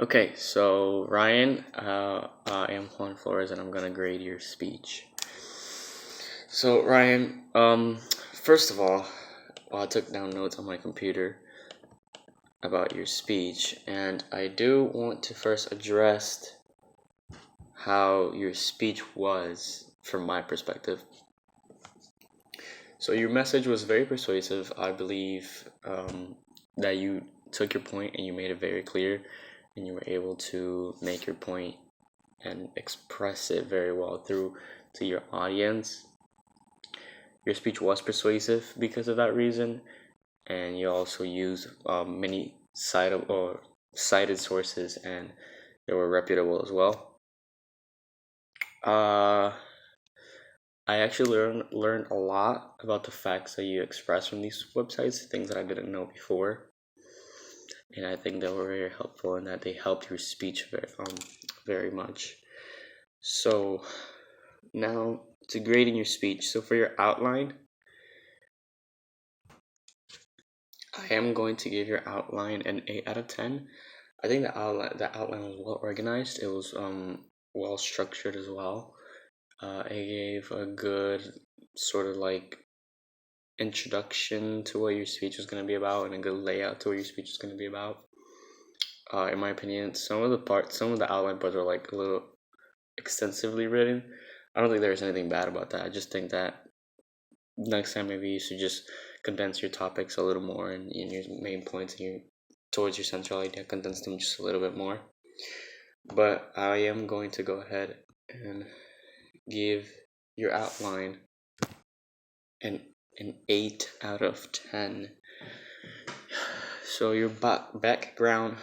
Okay, so Ryan, I am Juan Flores, and I'm gonna grade your speech. So Ryan, first of all, I took down notes on my computer about your speech, and I do want to first address how your speech was from my perspective. So your message was very persuasive. I believe that you took your point and you made it very clear, and you were able to make your point and express it very well through to your audience. Your speech was persuasive because of that reason, and you also used many cited sources, and they were reputable as well. I actually learned a lot about the facts that you express from these websites, things that I didn't know before, and I think they were very helpful and that they helped your speech very much. So now to grading your speech. So for your outline, I am going to give your outline an 8 out of 10. I think the outline was well organized. It was well structured as well. I gave a good sort of like introduction to what your speech was going to be about and a good layout to what your speech was going to be about. In my opinion, some of the outline parts were like a little extensively written. I don't think there's anything bad about that. I just think that next time maybe you should just condense your topics a little more and your main points and towards your central idea, condense them just a little bit more. But I am going to go ahead and give your outline an 8 out of 10. So your background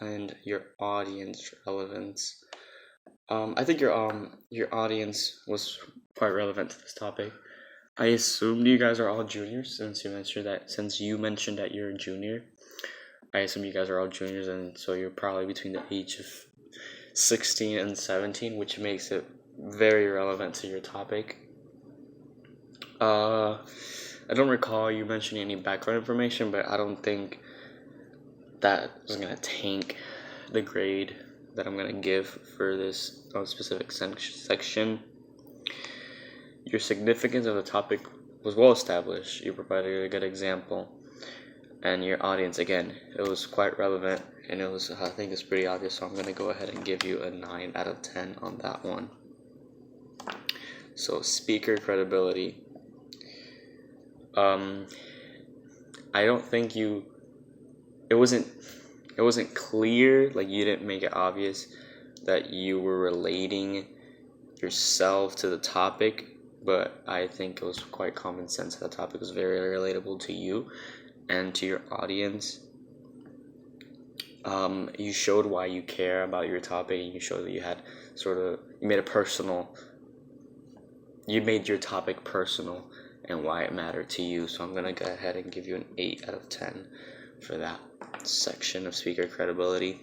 and your audience relevance. I think your audience was quite relevant to this topic. I assumed you guys are all juniors since you mentioned that you're a junior. I assume you guys are all juniors, and so you're probably between the age of 16 and 17, which makes it very relevant to your topic. I don't recall you mentioning any background information, but I don't think that is going to tank the grade that I'm going to give for this specific section. Your significance of the topic was well established. You provided a good example. And your audience, again, it was quite relevant, and I think it's pretty obvious, so I'm going to go ahead and give you a 9 out of 10 on that one. So speaker credibility. I don't think it wasn't clear, like you didn't make it obvious that you were relating yourself to the topic, but I think it was quite common sense that the topic was very relatable to you and to your audience. You showed why you care about your topic, and you showed that you made your topic personal and why it mattered to you. So I'm gonna go ahead and give you an 8 out of 10 for that section of speaker credibility.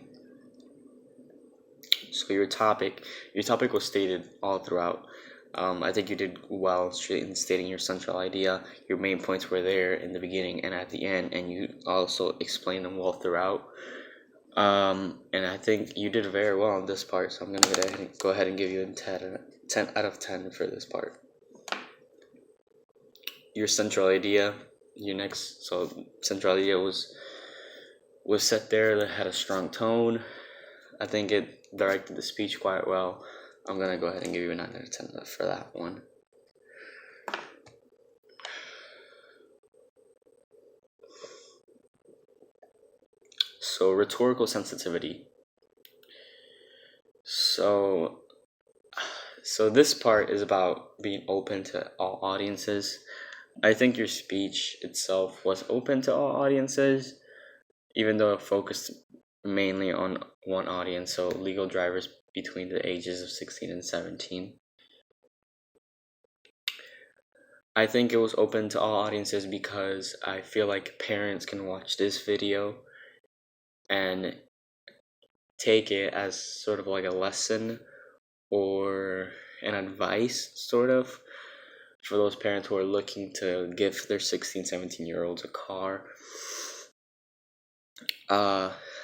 So your topic was stated all throughout. I think you did well in stating your central idea. Your main points were there in the beginning and at the end, and you also explained them well throughout. And I think you did very well on this part, so I'm going to go ahead and give you a 10 out of 10 for this part. Your central idea, central idea was set there, that had a strong tone. I think it directed the speech quite well. I'm going to go ahead and give you a 9 out of 10 for that one. So rhetorical sensitivity. So this part is about being open to all audiences. I think your speech itself was open to all audiences, even though it focused mainly on one audience, so legal drivers between the ages of 16 and 17. I think it was open to all audiences because I feel like parents can watch this video and take it as sort of like a lesson or an advice, sort of, for those parents who are looking to give their 16, 17-year-olds a car.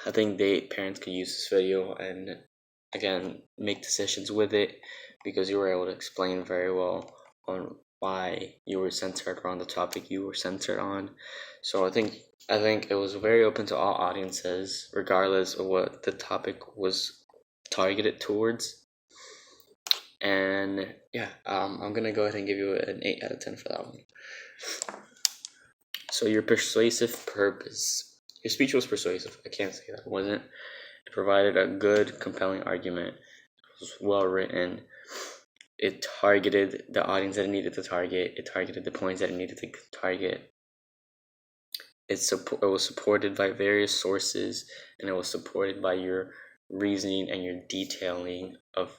I think parents could use this video and again make decisions with it because you were able to explain very well on why you were centered around the topic you were centered on. So I think it was very open to all audiences, regardless of what the topic was targeted towards. And yeah, I'm gonna go ahead and give you an 8 out of 10 for that one. So your persuasive purpose. Your speech was persuasive. I can't say that it wasn't. It provided a good, compelling argument. It was well written. It targeted the audience that it needed to target. It targeted the points that it needed to target. It was supported by various sources, and it was supported by your reasoning and your detailing of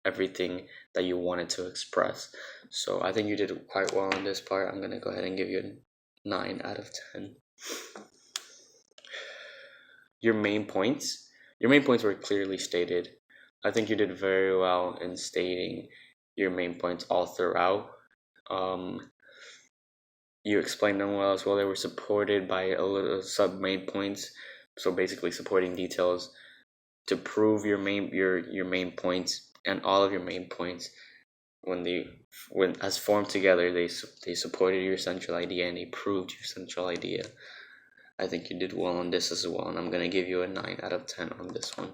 everything that you wanted to express. So I think you did quite well on this part. I'm going to go ahead and give you a 9 out of 10. Your main points were clearly stated. I think you did very well in stating your main points all throughout. You explained them well as well. They were supported by a little sub main points, so basically supporting details to prove your main points, and all of your main points when as formed together they supported your central idea and they proved your central idea. I think you did well on this as well, and I'm gonna give you a 9 out of 10 on this one.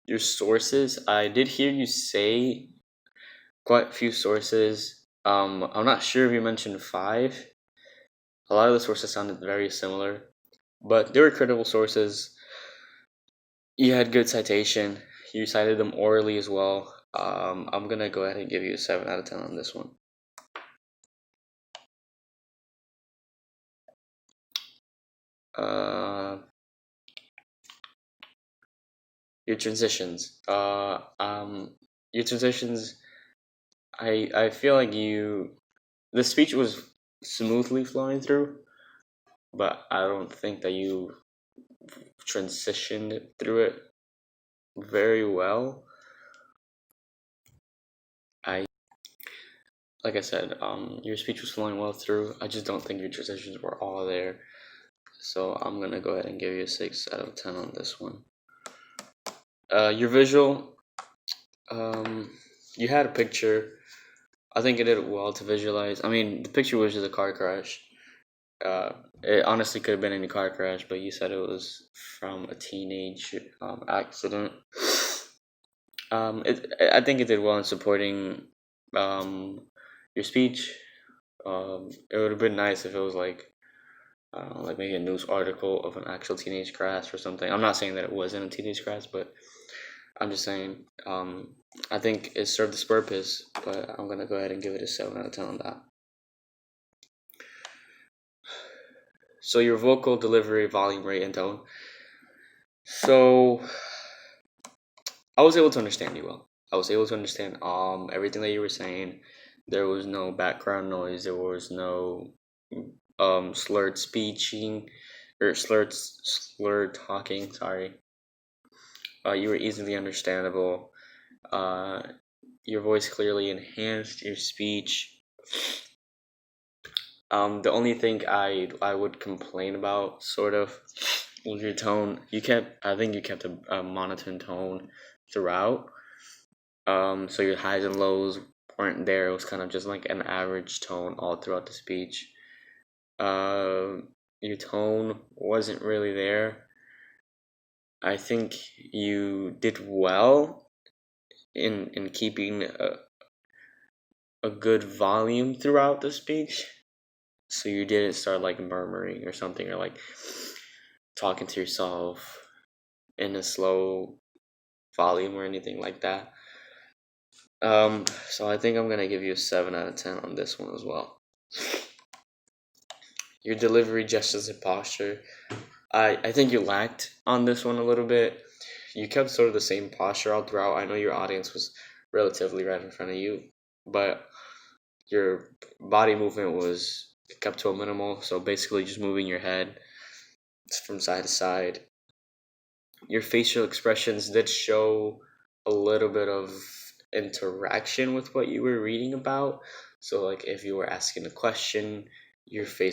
Your sources, I did hear you say quite a few sources. I'm not sure if you mentioned 5. A lot of the sources sounded very similar, but they were credible sources. You had good citation. You cited them orally as well. I'm gonna go ahead and give you a 7 out of 10 on this one. Your transitions. Your transitions. I feel like the speech was smoothly flowing through, but I don't think that you transitioned through it very well. Like I said, your speech was flowing well through. I just don't think your transitions were all there. So I'm gonna go ahead and give you a 6 out of 10 on this one. Your visual, you had a picture. I think it did well to visualize. I mean, the picture was just a car crash. It honestly could have been any car crash, but you said it was from a teenage accident. I think it did well in supporting your speech. It would have been nice if it was like maybe a news article of an actual teenage crash or something. I'm not saying that it wasn't a teenage crash, but I'm just saying I think it served its purpose, but I'm gonna go ahead and give it a 7 out of 10 on that. So your vocal delivery, volume, rate, and tone. So I was able to understand you well. I was able to understand everything that you were saying. There was no background noise. There was no slurred speaking or slurred talking. Sorry. You were easily understandable. Your voice clearly enhanced your speech. The only thing I would complain about, sort of, was your tone. I think you kept a monotone tone throughout. So your highs and lows weren't there. It was kind of just like an average tone all throughout the speech. Your tone wasn't really there. I think you did well in keeping a good volume throughout the speech. So you didn't start like murmuring or something, or like talking to yourself in a slow volume or anything like that. So I think I'm gonna give you a 7 out of 10 on this one as well. Your delivery, gestures, and posture. I think you lacked on this one a little bit. You kept sort of the same posture all throughout. I know your audience was relatively right in front of you, but your body movement was kept to a minimal. So basically just moving your head from side to side. Your facial expressions did show a little bit of interaction with what you were reading about. So like if you were asking a question, your face